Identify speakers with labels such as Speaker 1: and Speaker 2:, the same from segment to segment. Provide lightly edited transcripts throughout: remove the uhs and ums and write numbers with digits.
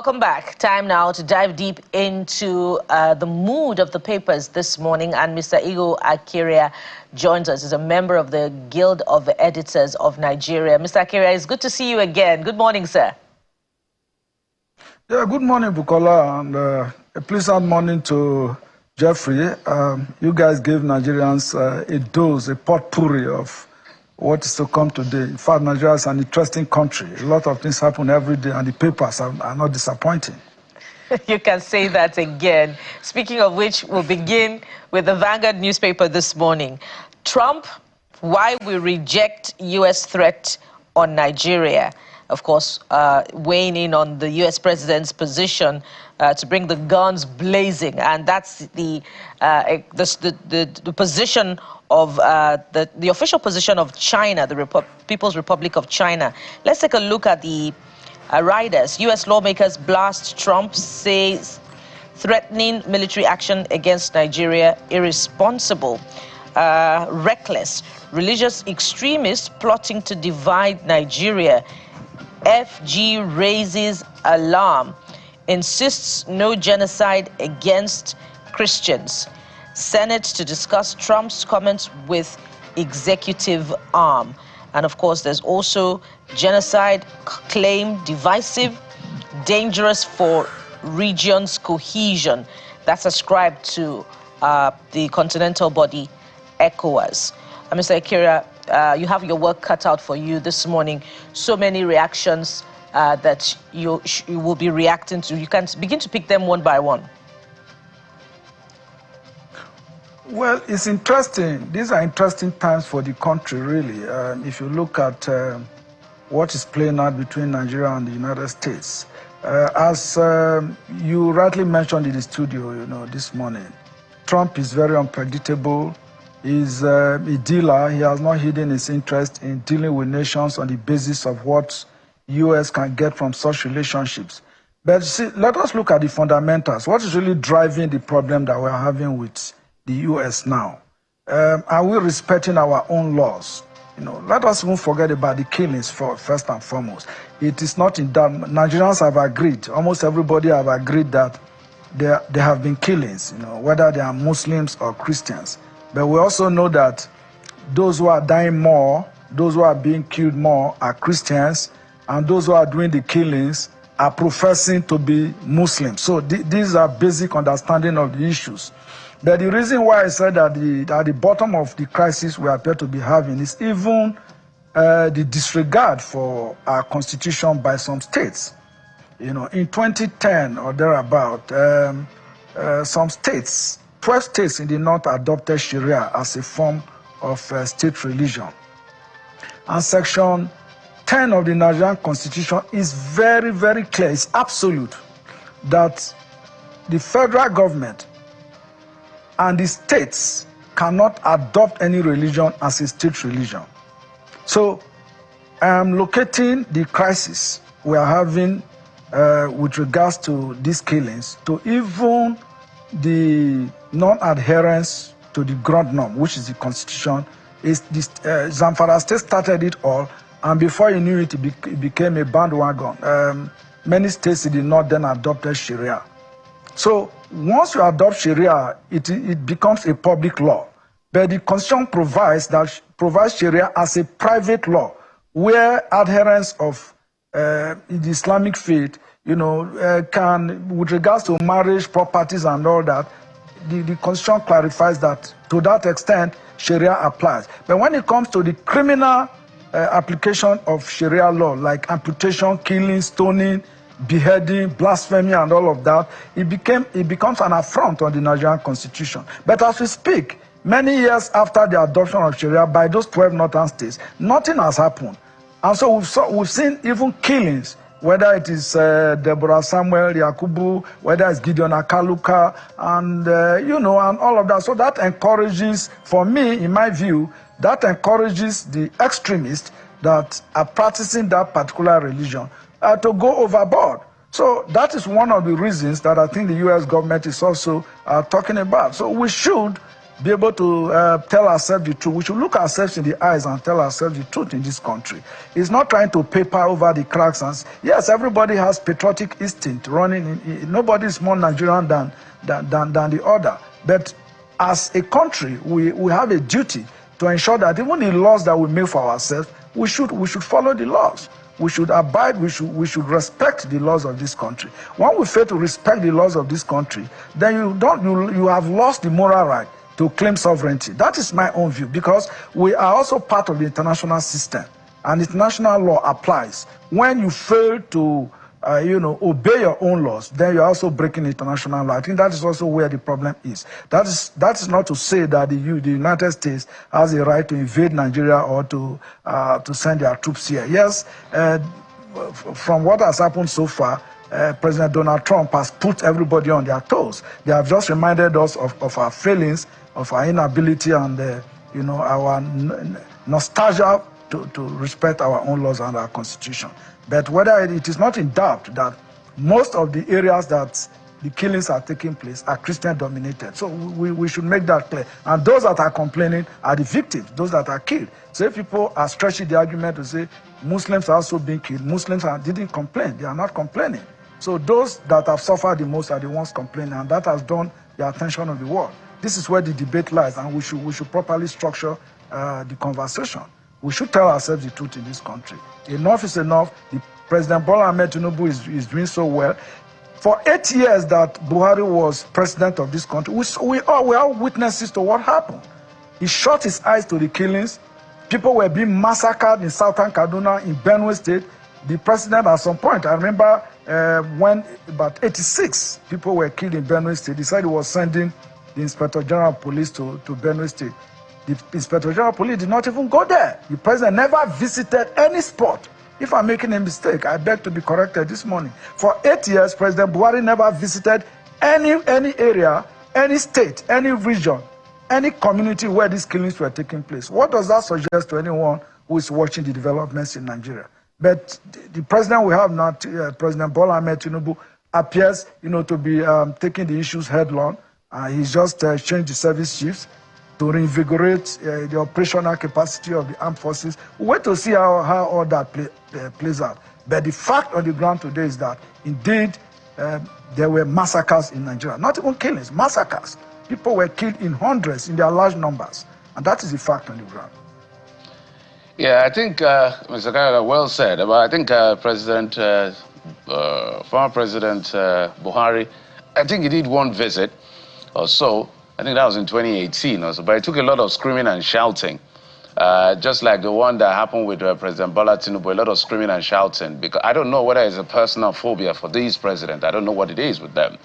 Speaker 1: Welcome back. Time now to dive deep into the mood of the papers this morning. And Mr. Igo Akiria joins us as a member of the Guild of Editors of Nigeria. Mr. Akiria, it's good to see you again. Good morning, sir.
Speaker 2: Yeah, good morning, Bukola, and a pleasant morning to Jeffrey. You guys gave Nigerians a dose, a potpourri of what is to come today. In fact, Nigeria is an interesting country. A lot of things happen every day, and the papers are not disappointing.
Speaker 1: You can say that again. Speaking of which, we'll begin with the Vanguard newspaper this morning. Trump, why we reject U.S. threat on Nigeria. Of course, weighing in on the U.S. president's position to bring the guns blazing. And that's the position of the official position of China, the People's Republic of China. Let's take a look at the riders. U.S. lawmakers blast Trump, says threatening military action against Nigeria irresponsible, reckless, religious extremists plotting to divide Nigeria. FG raises alarm, insists no genocide against Christians. Senate to discuss Trump's comments with executive arm. And of course, there's also genocide claim divisive, dangerous for region's cohesion. That's ascribed to the continental body ECOWAS. Mr. Akiria, you have your work cut out for you this morning. So many reactions that you will be reacting to. You can begin to pick them one by one.
Speaker 2: Well, it's interesting. These are interesting times for the country, really. If you look at what is playing out between Nigeria and the United States. As you rightly mentioned in the studio, this morning, Trump is very unpredictable. He's a dealer. He has not hidden his interest in dealing with nations on the basis of what U.S. can get from such relationships. But see, let us look at the fundamentals. What is really driving the problem that we're having with the U.S. now? Are we respecting our own laws? Let us not forget about the killings first and foremost. It is not in that. Nigerians have agreed, almost everybody have agreed that there have been killings, whether they are Muslims or Christians. But we also know that those who are dying more, those who are being killed more are Christians, and those who are doing the killings are professing to be Muslims. So these are basic understanding of the issues. But the reason why I said that at the bottom of the crisis we appear to be having is even the disregard for our constitution by some states. In 2010 or thereabout, some states, 12 states in the north adopted Sharia as a form of state religion. And Section 10 of the Nigerian Constitution is very, very clear, it's absolute, that the federal government and the states cannot adopt any religion as a state religion. So I am locating the crisis we are having with regards to these killings to even the non-adherence to the ground norm, which is the Constitution. Zamfara State started it all, and before you knew it, it became a bandwagon. Many states in the north then adopted Sharia. So once you adopt Sharia, it becomes a public law. But the Constitution provides Sharia as a private law, where adherents of the Islamic faith, can, with regards to marriage, properties, and all that, the Constitution clarifies that to that extent, Sharia applies. But when it comes to the criminal application of Sharia law, like amputation, killing, stoning, beheading, blasphemy, and all of that, it becomes an affront on the Nigerian Constitution. But as we speak, many years after the adoption of Sharia by those 12 northern states, nothing has happened. And so we've seen even killings, whether it is Deborah Samuel, Yakubu, whether it's Gideon Akaluka, and, and all of that. So that encourages, for me, in my view, that encourages the extremists that are practicing that particular religion to go overboard. So that is one of the reasons that I think the U.S. government is also talking about. So we should be able to tell ourselves the truth. We should look ourselves in the eyes and tell ourselves the truth in this country. It's not trying to paper over the cracks. And yes, everybody has patriotic instinct running. Nobody is more Nigerian than the other. But as a country, we have a duty to ensure that even the laws that we make for ourselves, we should follow the laws. We should abide, we should respect the laws of this country. When we fail to respect the laws of this country, then you have lost the moral right to claim sovereignty. That is my own view, because we are also part of the international system, and international law applies. When you fail to obey your own laws, then you're also breaking international law. I think that is also where the problem is. That is not to say that the United States has a right to invade Nigeria or to send their troops here. Yes, from what has happened so far, President Donald Trump has put everybody on their toes. They have just reminded us of our failings, of our inability, and our nostalgia to respect our own laws and our constitution. But whether it is not in doubt that most of the areas that the killings are taking place are Christian dominated. So we should make that clear. And those that are complaining are the victims, those that are killed. So if people are stretching the argument to say Muslims are also being killed, Muslims didn't complain, they are not complaining. So those that have suffered the most are the ones complaining, and that has drawn the attention of the world. This is where the debate lies, and we should properly structure the conversation. We should tell ourselves the truth in this country. Enough is enough. The President Bola Ahmed Tinubu is doing so well. For 8 years that Buhari was president of this country, we are witnesses to what happened. He shut his eyes to the killings. People were being massacred in southern Kaduna, in Benue State. The president, at some point, I remember when about 86 people were killed in Benue State, he said he was sending the Inspector General of Police to Benue State. The Inspector General of Police did not even go there. The president never visited any spot. If I'm making a mistake, I beg to be corrected this morning. For 8 years, President Buhari never visited any area, any state, any region, any community where these killings were taking place. What does that suggest to anyone who is watching the developments in Nigeria? But the president we have now, President Bola Ahmed Tinubu, appears, to be taking the issues headlong. He's just changed the service chiefs to reinvigorate the operational capacity of the armed forces. We wait to see how all that plays out. But the fact on the ground today is that, indeed, there were massacres in Nigeria. Not even killings, massacres. People were killed in hundreds, in their large numbers. And that is the fact on the ground.
Speaker 3: Yeah, I think, Mr. Kayode, well said. But I think former President Buhari, I think he did one visit or so. I think that was in 2018 also, but it took a lot of screaming and shouting, just like the one that happened with President Bola Tinubu, a lot of screaming and shouting, because I don't know whether it's a personal phobia for these presidents. I don't know what it is with them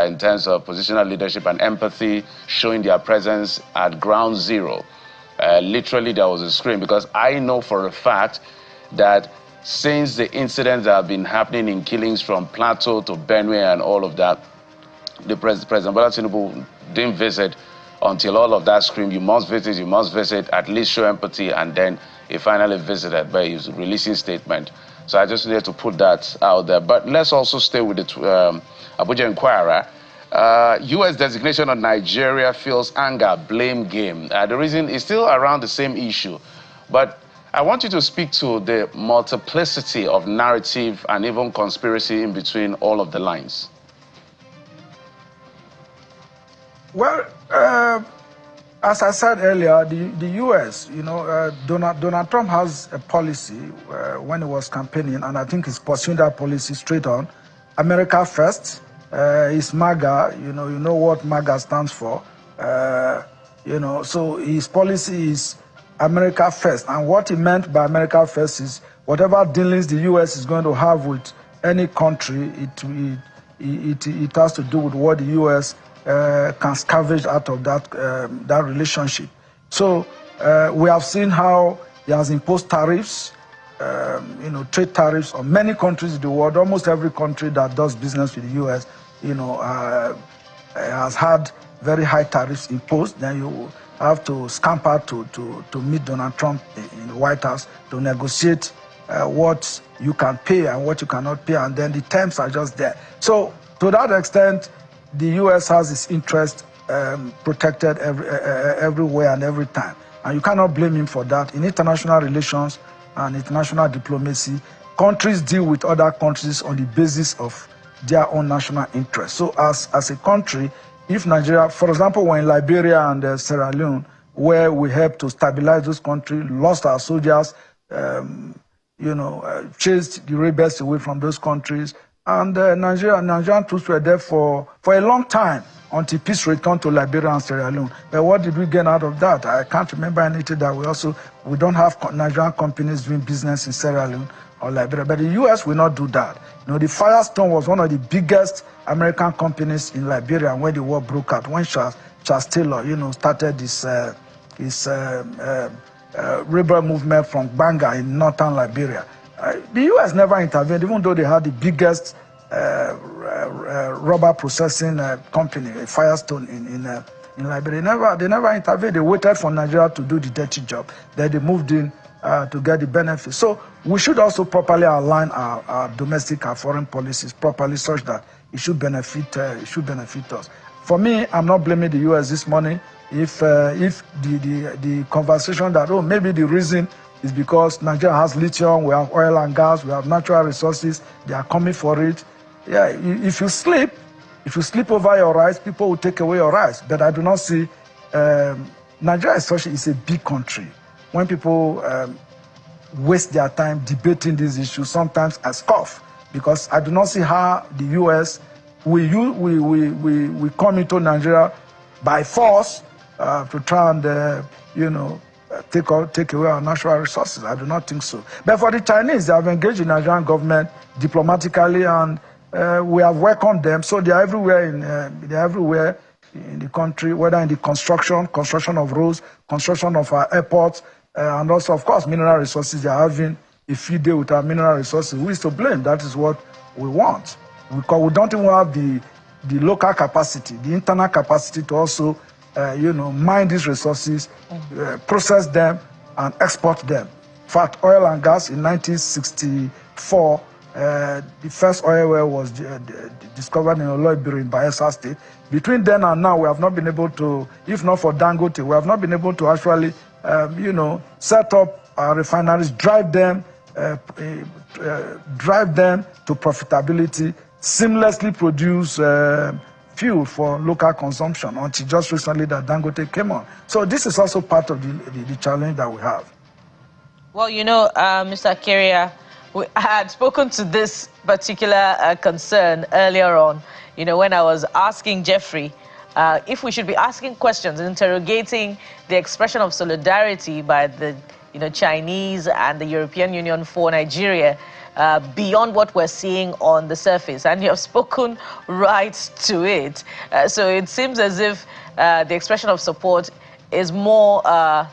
Speaker 3: in terms of positional leadership and empathy, showing their presence at ground zero. Literally, there was a scream, because I know for a fact that since the incidents that have been happening in killings from Plateau to Benue and all of that, the President Bola Tinubu didn't visit until all of that screamed, you must visit, at least show empathy, and then he finally visited, but he was releasing statement. So I just needed to put that out there. But let's also stay with the Abuja Inquirer. U.S. designation on Nigeria fuels anger, blame game. The reason is still around the same issue, but I want you to speak to the multiplicity of narrative and even conspiracy in between all of the lines.
Speaker 2: Well, as I said earlier, the U.S., Donald Trump has a policy when he was campaigning, and I think he's pursuing that policy straight on. America first. It's MAGA. You know what MAGA stands for. So his policy is America first. And what he meant by America first is whatever dealings the U.S. is going to have with any country, it has to do with what the U.S. Can scavenge out of that relationship. So we have seen how he has imposed tariffs, trade tariffs on many countries in the world. Almost every country that does business with the U.S., has had very high tariffs imposed. Then you have to scamper to meet Donald Trump in the White House to negotiate what you can pay and what you cannot pay, and then the terms are just there. So to that extent, the U.S. has its interest protected everywhere and every time. And you cannot blame him for that. In international relations and international diplomacy, countries deal with other countries on the basis of their own national interests. So as a country, if Nigeria, for example, when Liberia and Sierra Leone, where we helped to stabilize those countries, lost our soldiers, chased the rebels away from those countries, and Nigerian troops were there for a long time until peace returned to Liberia and Sierra Leone. But what did we get out of that? I can't remember anything that we don't have Nigerian companies doing business in Sierra Leone or Liberia. But the U.S. will not do that. The Firestone was one of the biggest American companies in Liberia when the war broke out, when Charles Taylor, started this rebel movement from Banga in northern Liberia. The U.S. never intervened, even though they had the biggest rubber processing company, Firestone, in Liberia. They never intervened. They waited for Nigeria to do the dirty job. Then they moved in to get the benefits. So we should also properly align our domestic and foreign policies properly, such that it should benefit us. For me, I'm not blaming the U.S. this morning. If the conversation that maybe the reason is because Nigeria has lithium, we have oil and gas, we have natural resources, they are coming for it. Yeah, if you sleep over your rights, people will take away your rights. But I do not see Nigeria is a big country. When people waste their time debating these issues, sometimes I scoff, because I do not see how the U.S. we come into Nigeria by force to try and take away our natural resources. I do not think so. But for the Chinese, they have engaged the Nigerian government diplomatically, and we have welcomed them. So they are everywhere in the country, whether in the construction of roads, construction of our airports, and also, of course, mineral resources. They are having a field day with our mineral resources. Who is to blame? That is what we want. Because we don't even have the local capacity, the internal capacity to also mine these resources, process them, and export them. In fact, oil and gas in 1964, the first oil well was discovered in Oloibiri in Bayelsa State. Between then and now, we have not been able to, if not for Dangote, we have not been able to actually, set up our refineries, drive them to profitability, seamlessly produce fuel for local consumption, until just recently that Dangote came on. So this is also part of the challenge that we have.
Speaker 1: Well, Mr. Keria, I had spoken to this particular concern earlier on, when I was asking Jeffrey if we should be asking questions, interrogating the expression of solidarity by the Chinese and the European Union for Nigeria beyond what we're seeing on the surface. And you have spoken right to it. So it seems as if the expression of support is more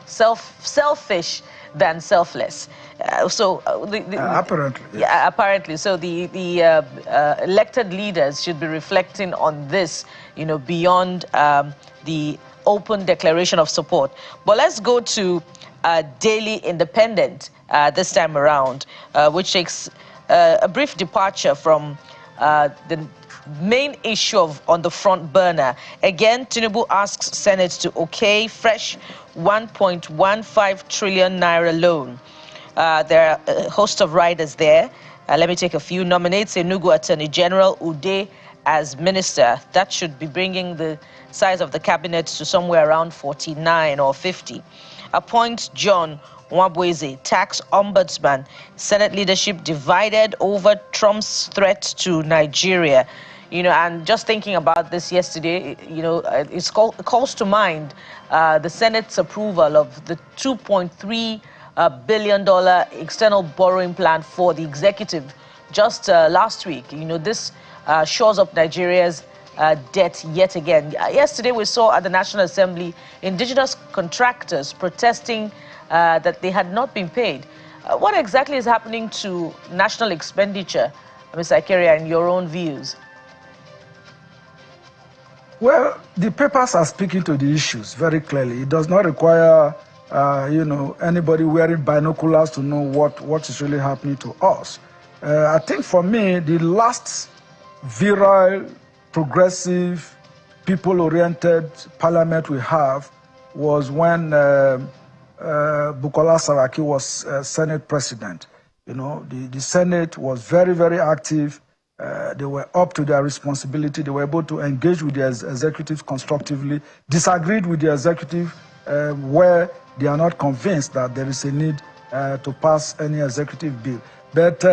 Speaker 1: selfish than selfless.
Speaker 2: Apparently. Yes.
Speaker 1: Yeah, apparently. So the elected leaders should be reflecting on this, beyond the open declaration of support. But let's go to Daily Independent this time around, which takes a brief departure from the main issue on the front burner. Again, Tinubu asks Senate to okay fresh 1.15 trillion naira loan. There are a host of riders there. Let me take a few. Nominates Enugu Attorney General Ude as minister. That should be bringing the size of the cabinet to somewhere around 49 or 50. Appoints John Nwabweze, tax ombudsman. Senate leadership divided over Trump's threat to Nigeria. And just thinking about this yesterday, it calls to mind the Senate's approval of the $2.3 billion external borrowing plan for the executive just last week. This shores up Nigeria's debt yet again. Yesterday, we saw at the National Assembly indigenous contractors protesting that they had not been paid. What exactly is happening to national expenditure, Mr. Keria, in your own views?
Speaker 2: Well, the papers are speaking to the issues very clearly. It does not require, anybody wearing binoculars to know what is really happening to us. I think for me, the last virile, progressive, people-oriented parliament we have was when Bukola Saraki was Senate president. You know, the Senate was very, very active. They were up to their responsibility. They were able to engage with the executive constructively, disagreed with the executive where they are not convinced that there is a need to pass any executive bill. But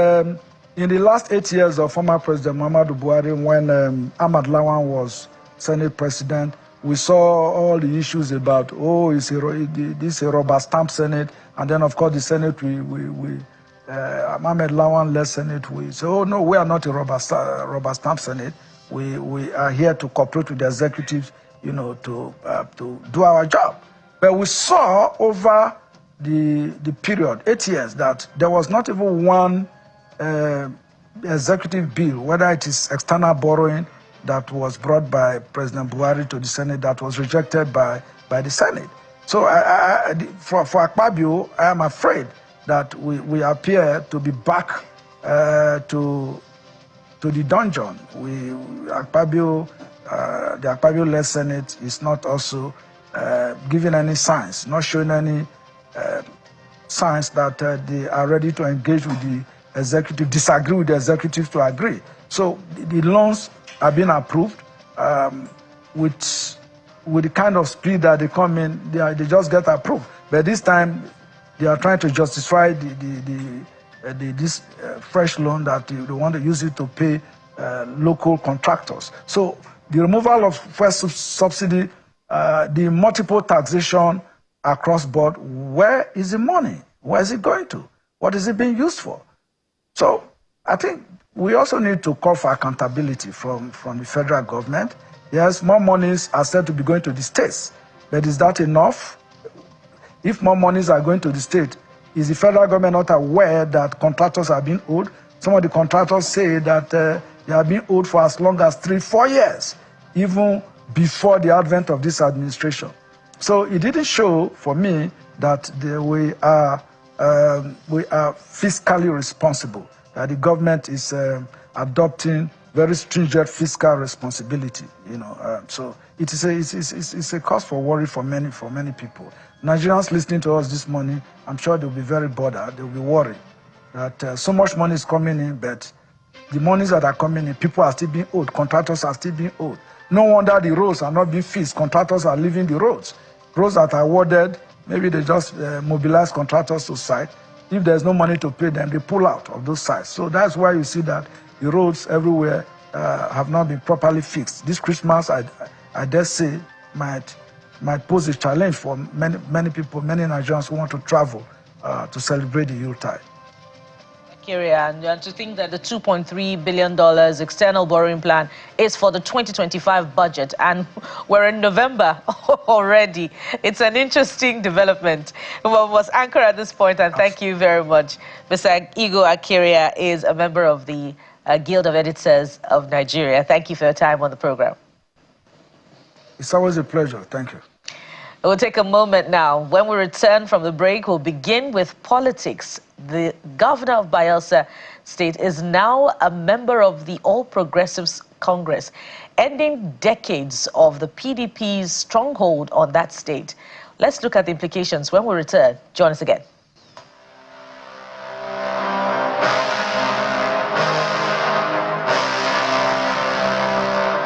Speaker 2: in the last 8 years of former President Muhammadu Buhari, when Ahmad Lawan was Senate president, we saw all the issues about, oh, this is a rubber stamp Senate, and then of course the Senate, Ahmed Lawan led Senate, we say, oh no, we are not a rubber stamp Senate. We are here to cooperate with the executive, you know, to do our job. But we saw over the period, 8 years, that there was not even one executive bill, whether it is external borrowing that was brought by President Buhari to the Senate that was rejected by the Senate. So for Akpabio, I am afraid that we appear to be back to the dungeon. The Akpabio-led Senate is not also giving any signs, not showing any signs that they are ready to engage with the executive, disagree with the executive to agree. So the loans are being approved with the kind of speed that they come in, they just get approved. But this time, they are trying to justify this fresh loan that they want to use it to pay local contractors. So the removal of fuel subsidy, the multiple taxation across board, where is the money? Where is it going to? What is it being used for? So I think we also need to call for accountability from the federal government. Yes, more monies are said to be going to the states, but is that enough? If more monies are going to the state, is the federal government not aware that contractors are being owed? Some of the contractors say that they are being owed for as long as 3-4 years, even before the advent of this administration. So it didn't show for me that we are fiscally responsible, that the government is adopting very stringent fiscal responsibility. You know, so it's a cause for worry for many people. Nigerians listening to us this morning, I'm sure they'll be very bothered. They'll be worried that so much money is coming in, but the monies that are coming in, people are still being owed. Contractors are still being owed. No wonder the roads are not being fixed. Contractors are leaving the roads. Roads that are awarded, maybe they just mobilize contractors to site. If there's no money to pay them, they pull out of those sites. So that's why you see that the roads everywhere have not been properly fixed. This Christmas, I dare say, might pose a challenge for many people, many Nigerians who want to travel to celebrate the Yuletide.
Speaker 1: And to think that the $2.3 billion external borrowing plan is for the 2025 budget, and we're in November already. It's an interesting development. Well, was anchor at this point, and thank you very much. Mr. Igo Akiria is a member of the Guild of Editors of Nigeria. Thank you for your time on the program.
Speaker 2: It's always a pleasure. Thank you.
Speaker 1: We'll take a moment now. When we return from the break, we'll begin with politics. The governor of Bayelsa State is now a member of the All Progressives Congress, ending decades of the PDP's stronghold on that state. Let's look at the implications when we return. Join us again.